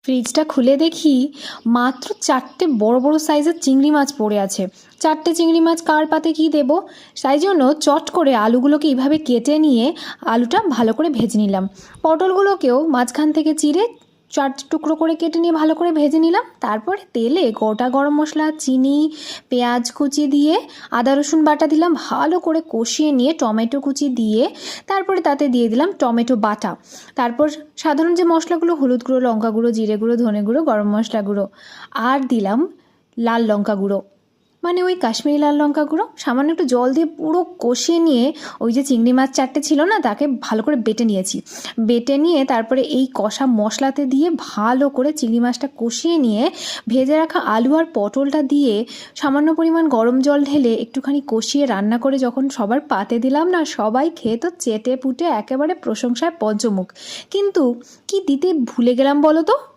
ফ্রিজটা খুলে দেখি মাত্র 4টে বড় বড় সাইজের চিংড়ি মাছ পড়ে আছে। 4টে চিংড়ি মাছ কার পাতে কী দেবো, তাই জন্য চট করে আলুগুলোকে এইভাবে কেটে নিয়ে আলুটা ভালো করে ভেজে নিলাম। পটলগুলোকেও মাঝখান থেকে চিড়ে 4 টুকরো করে কেটে নিয়ে ভালো করে ভেজে নিলাম। তারপরে তেলে গোটা গরম মশলা, চিনি, পেঁয়াজ কুচি দিয়ে আদা রসুন বাটা দিলাম, ভালো করে কষিয়ে নিয়ে টমেটো কুচি দিয়ে তারপরে তাতে দিয়ে দিলাম টমেটো বাটা। তারপর সাধারণ যে মশলাগুলো, হলুদ গুঁড়ো, লঙ্কা গুঁড়ো, জিরে গুঁড়ো, ধনে গুঁড়ো, গরম মশলা গুঁড়ো, আর দিলাম লাল লঙ্কা গুঁড়ো, মানে ওই কাশ্মীরি লাল লঙ্কা গুঁড়ো। সামান্য একটু জল দিয়ে পুরো কষিয়ে নিয়ে ওই যে চিংড়ি মাছ 4টে ছিল না, তাকে ভালো করে বেটে নিয়েছি। বেটে নিয়ে তারপরে এই কষা মশলাতে দিয়ে ভালো করে চিংড়ি মাছটা কষিয়ে নিয়ে ভেজে রাখা আলু আর পটলটা দিয়ে সামান্য পরিমাণ গরম জল ঢেলে একটুখানি কষিয়ে রান্না করে যখন সবার পাতে দিলাম না, সবাই খেয়ে তো চেটে পুটে একেবারে প্রশংসায় পঞ্চমুখ। কিন্তু কি দিতে ভুলে গেলাম বলো তো?